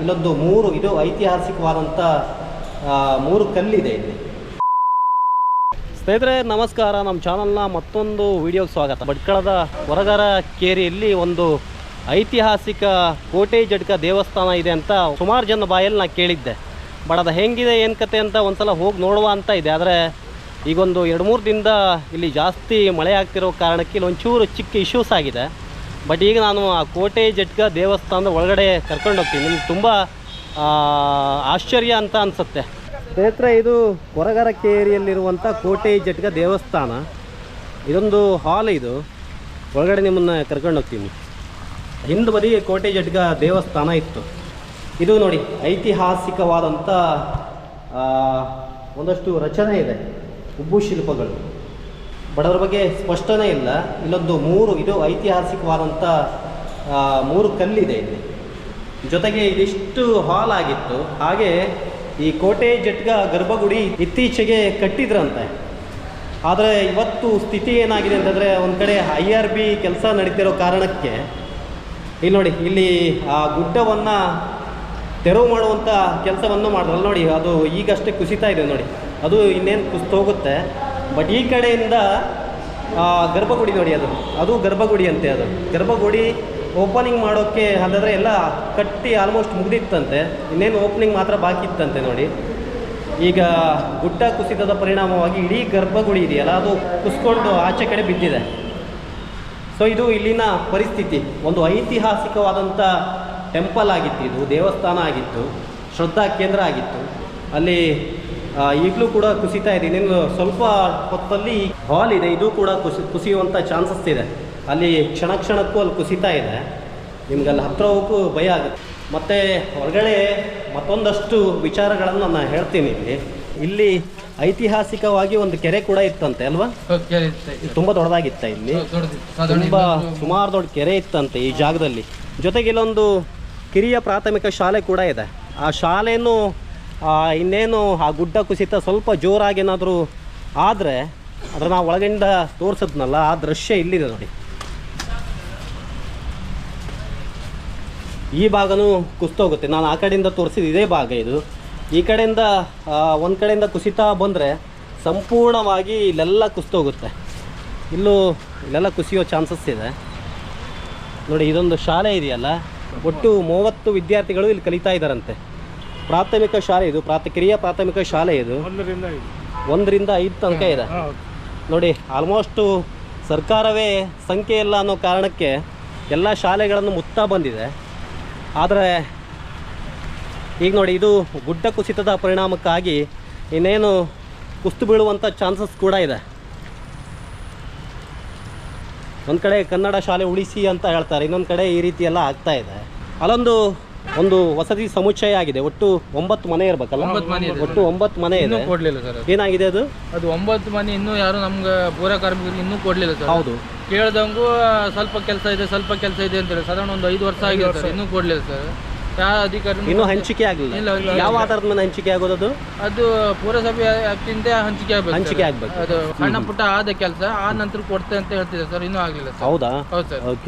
ಇಲ್ಲೊಂದು ಇದು ಐತಿಹಾಸಿಕವಾದಂಥ 3 ಕಲ್ಲಿದೆ ಇಲ್ಲಿ. ಸ್ನೇಹಿತರೆ ನಮಸ್ಕಾರ, ನಮ್ಮ ಚಾನಲ್ನ ಮತ್ತೊಂದು ವಿಡಿಯೋಗೆ ಸ್ವಾಗತ. ಭಟ್ಕಳದ ಹೊರಗರ ಕೇರಿಯಲ್ಲಿ ಒಂದು ಐತಿಹಾಸಿಕ ಕೋಟೆ ಜಡ್ಕ ದೇವಸ್ಥಾನ ಇದೆ ಅಂತ ಸುಮಾರು ಜನ ಬಾಯಲ್ಲಿ ನಾನು ಕೇಳಿದ್ದೆ. ಬಟ್ ಅದು ಹೆಂಗಿದೆ ಏನು ಕತೆ ಅಂತ ಒಂದ್ಸಲ ಹೋಗಿ ನೋಡುವ ಅಂತ ಇದೆ. ಆದರೆ ಈಗೊಂದು 2-3 ದಿನದ ಇಲ್ಲಿ ಜಾಸ್ತಿ ಮಳೆ ಆಗ್ತಿರೋ ಕಾರಣಕ್ಕೆ ಇಲ್ಲಿ ಒಂಚೂರು ಚಿಕ್ಕ ಇಶ್ಯೂಸ್ ಆಗಿದೆ. ಬಟ್ ಈಗ ನಾನು ಆ ಕೋಟೆ ಜಡ್ಕ ದೇವಸ್ಥಾನದ ಒಳಗಡೆ ಕರ್ಕೊಂಡು ಹೋಗ್ತೀನಿ. ನಿಮ್ಗೆ ತುಂಬ ಆಶ್ಚರ್ಯ ಅಂತ ಅನಿಸುತ್ತೆ. ಸ್ನೇಹಿತರೆ, ಇದು ಹೊರಗರ ಕೇರಿಯಲ್ಲಿರುವಂಥ ಕೋಟೆ ಜಡ್ಕ ದೇವಸ್ಥಾನ. ಇದೊಂದು ಹಾಲ್, ಇದು ಒಳಗಡೆ ನಿಮ್ಮನ್ನು ಕರ್ಕೊಂಡು ಹೋಗ್ತೀನಿ. ಹಿಂದೆ ಬದಿ ಕೋಟೆ ಜಡ್ಕ ದೇವಸ್ಥಾನ ಇತ್ತು. ಇದು ನೋಡಿ ಐತಿಹಾಸಿಕವಾದಂಥ ಒಂದಷ್ಟು ರಚನೆ ಇದೆ, ಉಬ್ಬು ಶಿಲ್ಪಗಳು. ಬಟ್ ಅದ್ರ ಬಗ್ಗೆ ಸ್ಪಷ್ಟನೆ ಇಲ್ಲ. ಇಲ್ಲೊಂದು ಇದು ಐತಿಹಾಸಿಕವಾದಂಥ 3 ಕಲ್ಲಿದೆ ಇಲ್ಲಿ. ಜೊತೆಗೆ ಇದಿಷ್ಟು ಹಾಲ್ ಆಗಿತ್ತು. ಹಾಗೆ ಈ ಕೋಟೆ ಜಡ್ಕ ಗರ್ಭಗುಡಿ ಇತ್ತೀಚೆಗೆ ಕಟ್ಟಿದ್ರಂತೆ. ಆದರೆ ಇವತ್ತು ಸ್ಥಿತಿ ಏನಾಗಿದೆ ಅಂತಂದರೆ, ಒಂದು ಕಡೆ IRB ಕೆಲಸ ನಡೀತಿರೋ ಕಾರಣಕ್ಕೆ ಇಲ್ಲಿ ನೋಡಿ, ಇಲ್ಲಿ ಆ ಗುಡ್ಡವನ್ನು ತೆರವು ಮಾಡುವಂಥ ಕೆಲಸವನ್ನು ಮಾಡಿದ್ರಲ್ಲ ನೋಡಿ, ಅದು ಈಗಷ್ಟೇ ಕುಸಿತಾ ಇದೆ ನೋಡಿ. ಅದು ಇನ್ನೇನು ಕುಸಿತೋಗುತ್ತೆ. ಬಟ್ ಈ ಕಡೆಯಿಂದ ಗರ್ಭಗುಡಿ ನೋಡಿ, ಅದು ಗರ್ಭಗುಡಿ ಅಂತೆ. ಅದು ಗರ್ಭಗುಡಿ ಓಪನಿಂಗ್ ಮಾಡೋಕ್ಕೆ ಹಾಗಾದರೆ ಎಲ್ಲ ಕಟ್ಟಿ ಆಲ್ಮೋಸ್ಟ್ ಮುಗಿದಿತ್ತಂತೆ. ಇನ್ನೇನು ಓಪನಿಂಗ್ ಮಾತ್ರ ಬಾಕಿ ಇತ್ತಂತೆ ನೋಡಿ. ಈಗ ಗುಡ್ಡ ಕುಸಿತದ ಪರಿಣಾಮವಾಗಿ ಇಡೀ ಗರ್ಭಗುಡಿ ಇದೆಯಲ್ಲ, ಅದು ಕುಸ್ಕೊಂಡು ಆಚೆ ಕಡೆ ಬಿದ್ದಿದೆ. ಸೊ ಇದು ಇಲ್ಲಿನ ಪರಿಸ್ಥಿತಿ. ಒಂದು ಐತಿಹಾಸಿಕವಾದಂಥ ಟೆಂಪಲ್ ಆಗಿತ್ತು, ಇದು ದೇವಸ್ಥಾನ ಆಗಿತ್ತು, ಶ್ರದ್ಧಾ ಕೇಂದ್ರ ಆಗಿತ್ತು. ಅಲ್ಲಿ ಈಗಲೂ ಕೂಡ ಕುಸಿತಾ ಇದೆ. ಇನ್ನೇನು ಸ್ವಲ್ಪ ಹೊತ್ತಲ್ಲಿ ಹಾಲ್ ಇದೆ, ಇದು ಕೂಡ ಕುಸಿಯುವಂಥ ಚಾನ್ಸಸ್ ಇದೆ. ಅಲ್ಲಿ ಕ್ಷಣಕ್ಕೂ ಅಲ್ಲಿ ಕುಸಿತಾ ಇದೆ. ನಿಮ್ಗೆ ಅಲ್ಲಿ ಹತ್ತಿರ ಹೋಗೋಕ್ಕೂ ಭಯ ಆಗುತ್ತೆ. ಮತ್ತು ಹೊರಗಡೆ ಮತ್ತೊಂದಷ್ಟು ವಿಚಾರಗಳನ್ನು ನಾನು ಹೇಳ್ತೀನಿ. ಇಲ್ಲಿ ಐತಿಹಾಸಿಕವಾಗಿ ಒಂದು ಕೆರೆ ಕೂಡ ಇತ್ತಂತೆ ಅಲ್ವಾ? ತುಂಬ ದೊಡ್ಡದಾಗಿತ್ತ ಇಲ್ಲಿ, ತುಂಬ ಸುಮಾರು ದೊಡ್ಡ ಕೆರೆ ಇತ್ತಂತೆ ಈ ಜಾಗದಲ್ಲಿ. ಜೊತೆಗೆ ಇಲ್ಲೊಂದು ಕಿರಿಯ ಪ್ರಾಥಮಿಕ ಶಾಲೆ ಕೂಡ ಇದೆ. ಆ ಶಾಲೆಯೂ ಇನ್ನೇನು ಆ ಗುಡ್ಡ ಕುಸಿತ ಸ್ವಲ್ಪ ಜೋರಾಗಿ ಏನಾದರೂ ಆದರೆ ಅದರ ನಾವು ಒಳಗಿಂದ ತೋರಿಸಿದ್ನಲ್ಲ, ಆ ದೃಶ್ಯ ಇಲ್ಲಿದೆ ನೋಡಿ. ಈ ಭಾಗನೂ ಕುಸಿತೋಗುತ್ತೆ. ನಾನು ಆ ಕಡೆಯಿಂದ ತೋರಿಸಿದ ಇದೇ ಭಾಗ ಇದು. ಈ ಕಡೆಯಿಂದ ಒಂದು ಕಡೆಯಿಂದ ಕುಸಿತ ಬಂದರೆ ಸಂಪೂರ್ಣವಾಗಿ ಇಲ್ಲೆಲ್ಲ ಕುಸಿತೋಗುತ್ತೆ. ಇಲ್ಲೆಲ್ಲ ಕುಸಿಯೋ ಚಾನ್ಸಸ್ ಇದೆ ನೋಡಿ. ಇದೊಂದು ಶಾಲೆ ಇದೆಯಲ್ಲ, ಒಟ್ಟು 30 ವಿದ್ಯಾರ್ಥಿಗಳು ಇಲ್ಲಿ ಕಲಿತಾ ಇದ್ದಾರಂತೆ. ಪ್ರಾಥಮಿಕ ಶಾಲೆ ಇದು, ಕಿರಿಯ ಪ್ರಾಥಮಿಕ ಶಾಲೆ ಇದು. 1ರಿಂದ 5 ತನಕ ಇದೆ ನೋಡಿ. ಆಲ್ಮೋಸ್ಟು ಸರ್ಕಾರವೇ ಸಂಖ್ಯೆ ಇಲ್ಲ ಅನ್ನೋ ಕಾರಣಕ್ಕೆ ಎಲ್ಲ ಶಾಲೆಗಳನ್ನು ಮುತ್ತಾ ಬಂದಿದೆ. ಆದರೆ ಈಗ ನೋಡಿ, ಇದು ಗುಡ್ಡ ಕುಸಿತದ ಪರಿಣಾಮಕ್ಕಾಗಿ ಇನ್ನೇನು ಕುಸಿದು ಬೀಳುವಂಥ ಚಾನ್ಸಸ್ ಕೂಡ ಇದೆ. ಒಂದು ಕಡೆ ಕನ್ನಡ ಶಾಲೆ ಉಳಿಸಿ ಅಂತ ಹೇಳ್ತಾರೆ, ಇನ್ನೊಂದು ಕಡೆ ಈ ರೀತಿ ಎಲ್ಲ ಆಗ್ತಾ ಇದೆ. ಒಂದು ವಸತಿ ಸಮುಚ್ಚಯ ಆಗಿದೆ. ಒಟ್ಟು 9 ಮನೆ ಇರಬೇಕಲ್ಲ? ಒಟ್ಟು 9 ಮನೆ ಇದೆ. ಕೊಡ್ಲಿಲ್ಲ ಸರ್. ಏನಾಗಿದೆ ಅದು 9 ಮನೆ ಇನ್ನೂ ಯಾರು ನಮ್ಗೆ ಪೂರ ಕಾರ್ಮಿಕರಿಗೆ ಇನ್ನೂ ಕೊಡ್ಲಿಲ್ಲ ಸರ್. ಹೌದು, ಕೇಳ್ದಂಗೂ ಸ್ವಲ್ಪ ಕೆಲಸ ಇದೆ ಅಂತೇಳಿ ಸಾಧಾರಣ ಒಂದು 5 ವರ್ಷ ಆಗಿದೆ ಸರ್, ಇನ್ನೂ ಕೊಡ್ಲಿಲ್ಲ ಸರ್. ಯಾವ ಅಧಿಕಾರಿ ಇನ್ನೂ ಹಂಚಿಕೆ ಆಗಲಿಲ್ಲ. ಯಾವ ಆಧಾರದ ಮೇಲೆ ಹಂಚಿಕೆ ಆಗೋದು? ಅದು ಪುರಸಭೆ ವ್ಯಾಪ್ತಿಯಿಂದ ಹಂಚಿಕೆ ಆಗ್ಬೇಕು. ಅದು ಸಣ್ಣ ಪುಟ್ಟ ಆದ ಕೆಲಸ ಆದ ನಂತರ ಕೊಡ್ತೆ ಅಂತ ಹೇಳ್ತಿದೆ ಸರ್, ಇನ್ನೂ ಆಗ್ಲಿಲ್ಲ ಸರ್. ಹೌದಾ? ಹೌದು ಸರ್.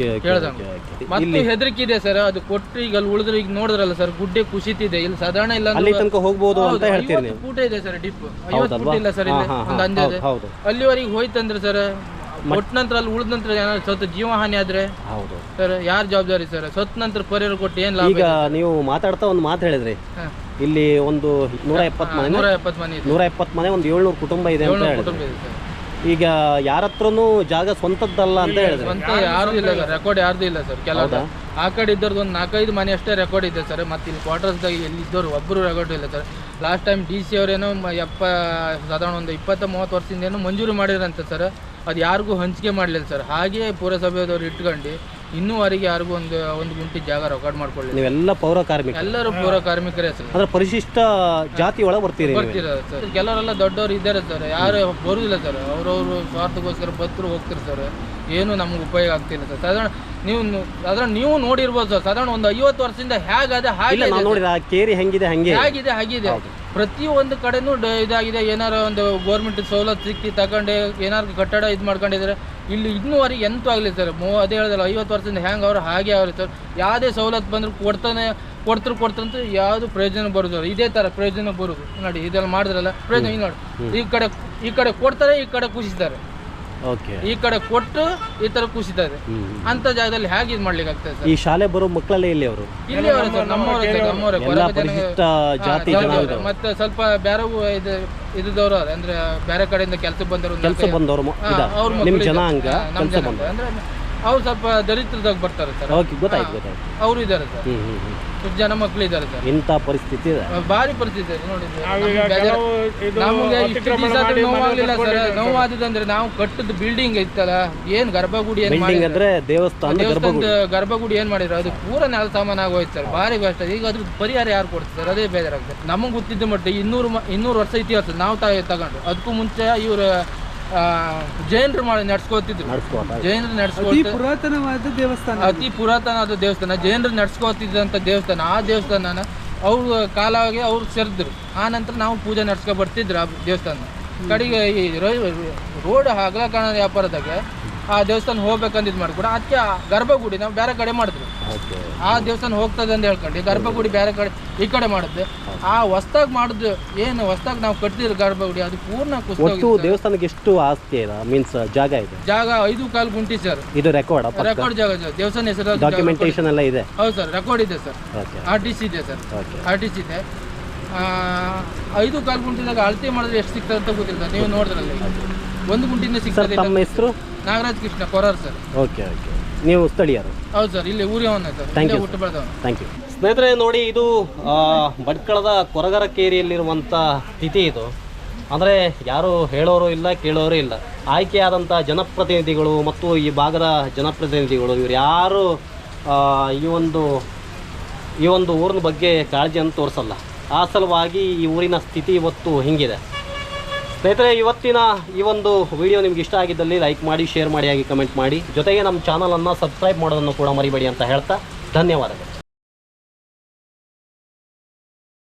ಕೇಳ್ದಂಗ ಮತ್ತೆ ಹೆದರಿಕೆ ಇದೆ ಸರ್. ಅದು ಕೊಟ್ಟರೆ ಈಗ ಅಲ್ಲಿ ಉಳಿದ್ರೆ ಈಗ ನೋಡಿದ್ರಲ್ಲ ಸರ್, ಗುಡ್ಡೆ ಕುಸಿತಿದೆ. ಇಲ್ಲಿ ಸಾಧಾರಣ ಇಲ್ಲ ಅಲ್ಲಿ ತನಕ ಹೋಗ್ಬೋದು ಅಂತ ಹೇಳ್ತೀರಿ. ಫೂಟ್ ಇದೆ ಸರ್, ಡಿಪ್ 50 ಫೂಟ್ ಇಲ್ಲ ಸರ್, ಇಲ್ಲಿ ಒಂದು ಅಂದಾಜು. ಅಲ್ಲಿವರೆಗೆ ಹೋಯ್ತಂದ್ರೆ ಸರ್, ಕೊಟ್ಟ ನಂತರ ಅಲ್ಲಿ ಉಳಿದ ನಂತರ ಏನಾದ್ರು ಸ್ವಲ್ಪ ಜೀವ ಹಾನಿ ಆದ್ರೆ ಹೌದು ಸರ್, ಯಾರು ಜವಾಬ್ದಾರಿ ಸರ್? ಸತ್ ನಂತರ ಪರಿಹಾರ ಕೊಟ್ಟು ಏನ್ ಲಾಭ? ಈಗ ನೀವು ಮಾತಾಡ್ತಾ ಒಂದು ಮಾತು ಹೇಳಿದ್ರಿ, ಇಲ್ಲಿ ಒಂದು 170 ಮನೆ, 170 ಮನೆ, ಒಂದು 700 ಕುಟುಂಬ ಇದೆ ಅಂತ ಹೇಳಿದ್ರಿ. ಈಗ ಯಾರ ಹತ್ರನೂ ಜಾಗ ಸ್ವಂತದ್ದಲ್ಲ ಅಂತ ಹೇಳಿದ್ರೆ, ಸ್ವಂತ ಯಾರು ಇಲ್ಲ ಸರ್, ರೆಕಾರ್ಡ್ ಯಾರ್ದು ಇಲ್ಲ ಸರ್. ಕೆಲವು ಆ ಕಡೆ ಇದ್ದವ್ರದ್ದು ಒಂದು 4-5 ಮನೆ ಅಷ್ಟೇ ರೆಕಾರ್ಡ್ ಇದೆ ಸರ್. ಮತ್ತೆ ಇಲ್ಲಿ ಕ್ವಾರ್ಟರ್ಸ್ದಾಗ ಎಲ್ಲಿ ಇದ್ದವ್ರು ಒಬ್ಬರು ರೆಕಾರ್ಡ್ ಇಲ್ಲ ಸರ್. ಲಾಸ್ಟ್ ಟೈಮ್ DC ಅವರೇನೋ ಸಾಧಾರಣ ಒಂದು 20-30 ವರ್ಷದಿಂದ ಏನೋ ಮಂಜೂರು ಮಾಡಿದ್ರಂತೆ ಸರ್. ಅದು ಯಾರಿಗೂ ಹಂಚಿಕೆ ಮಾಡಲಿಲ್ಲ ಸರ್. ಹಾಗೆ ಪುರಸಭೆಯವರು ಇಟ್ಕೊಂಡು ಇನ್ನೂವರೆಗೆ ಯಾರಿಗೂ ಒಂದು ಗುಂಟಿ ಜಾಗ ರೆಕಾರ್ಡ್ ಮಾಡ್ಕೊಳ್ಳಿ. ನೀವೆಲ್ಲ ಪೌರ ಕಾರ್ಮಿಕ, ಎಲ್ಲರೂ ಪೌರ ಕಾರ್ಮಿಕರೇ ಸರ್. ಅಂದ್ರೆ ಪರಿಶಿಷ್ಟ ಜಾತಿ ಒಳಗೆ ಬರ್ತೀರ ಸರ್. ಕೆಲವರೆಲ್ಲ ದೊಡ್ಡವರು ಇದ್ದಾರೆ ಸರ್, ಯಾರು ಬರುವುದಿಲ್ಲ ಸರ್. ಅವ್ರವ್ರು ಸ್ವಾರ್ಥಕ್ಕೋಸ್ಕರ ಬತ್ತರು ಹೋಗ್ತಾರೆ ಸರ್. ಏನು ನಮ್ಗೆ ಉಪಯೋಗ ಆಗ್ತಿಲ್ಲ ಸರ್. ಸಾಧಾರಣ ನೀವು ನೋಡಿರ್ಬೋದು ಸರ್, ಸಾಧಾರಣ ಒಂದು 50 ವರ್ಷದಿಂದ ಹೇಗಾದ ಹಾಗೆ ಕೇರಿ ಹೆಂಗಿದೆ ಹಾಗಿದೆ. ಪ್ರತಿಯೊಂದು ಕಡೆನೂ ಇದಾಗಿದೆ. ಏನಾರು ಒಂದು ಗೌರ್ಮೆಂಟ್ ಸವಲತ್ತು ಸಿಕ್ಕಿ ತಗೊಂಡು ಏನಾರು ಕಟ್ಟಡ ಇದು ಮಾಡ್ಕೊಂಡಿದ್ರೆ ಇಲ್ಲಿ ಇನ್ನೂವರೆಗೆ ಎಂತೂ ಆಗಲಿ ಸರ್. ಅದೇ ಹೇಳಿದಲ್ಲ 50 ವರ್ಷದಿಂದ ಹೆಂಗೆ ಅವ್ರು ಹಾಗೆ ಅವ್ರಿ ಸರ್. ಯಾವುದೇ ಸವಲತ್ತು ಬಂದರೂ ಕೊಡ್ತಂತ ಯಾವುದು ಪ್ರಯೋಜನ ಬರೋದು. ಇದೇ ಥರ ಪ್ರಯೋಜನ ಬರೋದು ನೋಡಿ. ಇದೆಲ್ಲ ಮಾಡಿದ್ರಲ್ಲ ಪ್ರಯೋಜನ. ಈಗ ನೋಡಿ, ಈ ಕಡೆ ಕೊಡ್ತಾರೆ, ಈ ಕಡೆ ಕುಸಿತಾರೆ. ಈ ಕಡೆ ಕೊಟ್ಟು ಈ ತರ ಕುಸಿತಾರೆ. ಅಂತ ಜಾಗದಲ್ಲಿ ಹೇಗೆ ಇದು ಮಾಡ್ಲಿಕ್ಕೆ ಆಗ್ತದೆ ಸರ್? ಈ ಶಾಲೆ ಬರೋ ಮಕ್ಕಳಲ್ಲೇ ಇಲ್ಲಿ ಅವರು ಸರ್, ನಮ್ಮವರೇ ಜಾತಿ ಮತ್ತೆ ಸ್ವಲ್ಪ ಬೇರೆ ಇದ್ದವರು ಅಂದ್ರೆ ಬೇರೆ ಕಡೆಯಿಂದ ಕೆಲಸ ಬಂದವರು ಅವ್ರ ಜನಾಂಗ ಅಂದ್ರೆ ಅವ್ರು ಸ್ವಲ್ಪ ದರಿದ್ರದಾಗ ಬರ್ತಾರೆ ಸರ್. ಅವ್ರು ಇದ್ದಾರೆ ಸರ್, ಜನ ಮಕ್ಳು ಇದ್ದಾರೆ ಸರ್. ಇಂಥ ಪರಿಸ್ಥಿತಿ ಭಾರಿ ಪರಿಸ್ಥಿತಿ ನೋಡಿ. ನಮಗೆ ಇಷ್ಟು ದಿವಸ ನೋವಾಗ್ಲಿಲ್ಲ ಸರ್. ನೋವಾದಂದ್ರೆ ನಾವು ಕಟ್ಟದ ಬಿಲ್ಡಿಂಗ್ ಇತ್ತಲ್ಲ, ಏನ್ ಗರ್ಭಗುಡಿ ಅಂದ್ರೆ ದೇವಸ್ಥಾನದ ಗರ್ಭಗುಡಿ ಏನ್ ಮಾಡಿದ್ರು ಅದು ಪೂರ ನೆಲ ಸಾಮಾನು ಆಗೋಯ್ತು ಸರ್. ಭಾರಿ ಕಷ್ಟ. ಈಗ ಅದ್ರ ಪರಿಹಾರ ಯಾರು ಕೊಡ್ತಾರೆ ಸರ್? ಅದೇ ಬೇಜಾರಾಗ್ತದೆ. ನಮಗೆ ಗೊತ್ತಿದ್ದ ಮಟ್ಟ 200 ವರ್ಷ ಇತಿಹಾಸ ನಾವು ತಗೊಂಡು. ಅದಕ್ಕೂ ಮುಂಚೆ ಇವರು ಜೈನರು ನಡ್ಸ್ಕೋತಿದ್ರು. ಜೈನರು ಪುರಾತನವಾದ ದೇವಸ್ಥಾನ, ಅತಿ ಪುರಾತನವಾದ ದೇವಸ್ಥಾನ, ಜೈನರು ನಡ್ಸ್ಕೋತಿದ್ದಂಥ ದೇವಸ್ಥಾನ. ಆ ದೇವಸ್ಥಾನ ಅವ್ರ ಕಾಲವಾಗಿ ಅವ್ರು ಸೇರಿದ್ರು. ಆ ನಂತರ ನಾವು ಪೂಜೆ ನಡ್ಸ್ಕೊ ಬರ್ತಿದ್ರು ಆ ದೇವಸ್ಥಾನ. ಕಡೆಗೆ ಈ ರೋಡ್ ಹಗಲ ಕಾಣೋ ವ್ಯಾಪಾರದಾಗೆ ಆ ದೇವಸ್ಥಾನ ಹೋಗ್ಬೇಕಂದಿದ್ ಮಾಡ್ಕೊಡ. ಅದಕ್ಕೆ ಗರ್ಭಗುಡಿ ನಾವು ಬೇರೆ ಕಡೆ ಮಾಡಿದ್ರು. ಆ ದೇವಸ್ಥಾನ ಹೋಗ್ತದೆ ಅಂತ ಹೇಳ್ಕೊಂಡು ಗರ್ಭಗುಡಿ ಬೇರೆ ಕಡೆ ಈ ಕಡೆ ಮಾಡಿದ್ದೆ. ಆ ಹೊಸ್ದಾಗಿ ಮಾಡಿದ್ದು ಏನು ಹೊಸ್ದಾಗಿ ನಾವು ಕಟ್ಟಿದ್ರು ಗರ್ಭಗುಡಿ, ಅದು ಪೂರ್ಣ ಕುಸಿದು. ದೇವಸ್ಥಾನಕ್ಕೆ ಎಷ್ಟು ಆಸ್ತಿ ಇದೆ? ಮೀನ್ಸ್ ಜಾಗ ಇದೆ? ಜಾಗ 5 ಗುಂಟಿ ಸರ್. ಇದು ರೆಕಾರ್ಡ್ ಜಾಗ ದೇವಸ್ಥಾನ ಹೆಸರು ಡಾಕ್ಯುಮೆಂಟೇಶನ್ ಎಲ್ಲ ಇದೆ? ಹೌದು ಸರ್, ರೆಕಾರ್ಡ್ ಇದೆ ಸರ್. RTC ಇದೆ ಸರ್, RTC ಇದೆ. 5 ಗುಂಟಿದಾಗ ಅಳತೆ ಮಾಡಿದ್ರೆ ಎಷ್ಟು ಸಿಗ್ತದೆ ಅಂತ ಗೊತ್ತಿಲ್ಲ. ನೀವು ನೋಡಿದ್ರಲ್ಲಿ 1 ಗುಂಟಿಂದ ಸಿಗ್ತದೆ. ತಮ್ಮ ಹೆಸರು? ನಾಗರಾಜ್ ಕೃಷ್ಣ ಕೊರಾರ್ ಸರ್. ಓಕೆ. ನೀವು ಸ್ಥಳೀಯರು? ಹೌದು ಸರ್, ಇಲ್ಲಿ ಊರಿಯವನ್ನ ಸರ್. ಹುಟ್ಟು ಬೆಳೆದವನು. Thank you. ಸ್ನೇಹಿತರೆ ನೋಡಿ, ಇದು ಭಟ್ಕಳದ ಕೊರಗರಕೇರಿಯಲ್ಲಿರುವಂಥ ಸ್ಥಿತಿ ಇದು. ಅಂದರೆ ಯಾರು ಹೇಳೋರು ಇಲ್ಲ, ಕೇಳೋರು ಇಲ್ಲ. ಆಯ್ಕೆಯಾದಂಥ ಜನಪ್ರತಿನಿಧಿಗಳು ಮತ್ತು ಈ ಭಾಗದ ಜನಪ್ರತಿನಿಧಿಗಳು ಇವರು ಯಾರು ಈ ಒಂದು ಊರಿನ ಬಗ್ಗೆ ಕಾಳಜಿಯನ್ನು ತೋರಿಸಲ್ಲ. ಆ ಸಲುವಾಗಿ ಈ ಊರಿನ ಸ್ಥಿತಿ ಇವತ್ತು ಹಿಂಗಿದೆ. ಸ್ನೇಹಿತರೆ, ಇವತ್ತಿನ ಈ ಒಂದು ವಿಡಿಯೋ ನಿಮ್ಗೆ ಇಷ್ಟ ಆಗಿದ್ದಲ್ಲಿ ಲೈಕ್ ಮಾಡಿ, ಶೇರ್ ಮಾಡಿ, ಹಾಗೆ ಕಮೆಂಟ್ ಮಾಡಿ. ಜೊತೆಗೆ ನಮ್ಮ ಚಾನಲನ್ನು ಸಬ್ಸ್ಕ್ರೈಬ್ ಮಾಡೋದನ್ನು ಕೂಡ ಮರಿಬೇಡಿ ಅಂತ ಹೇಳ್ತಾ ಧನ್ಯವಾದಗಳು.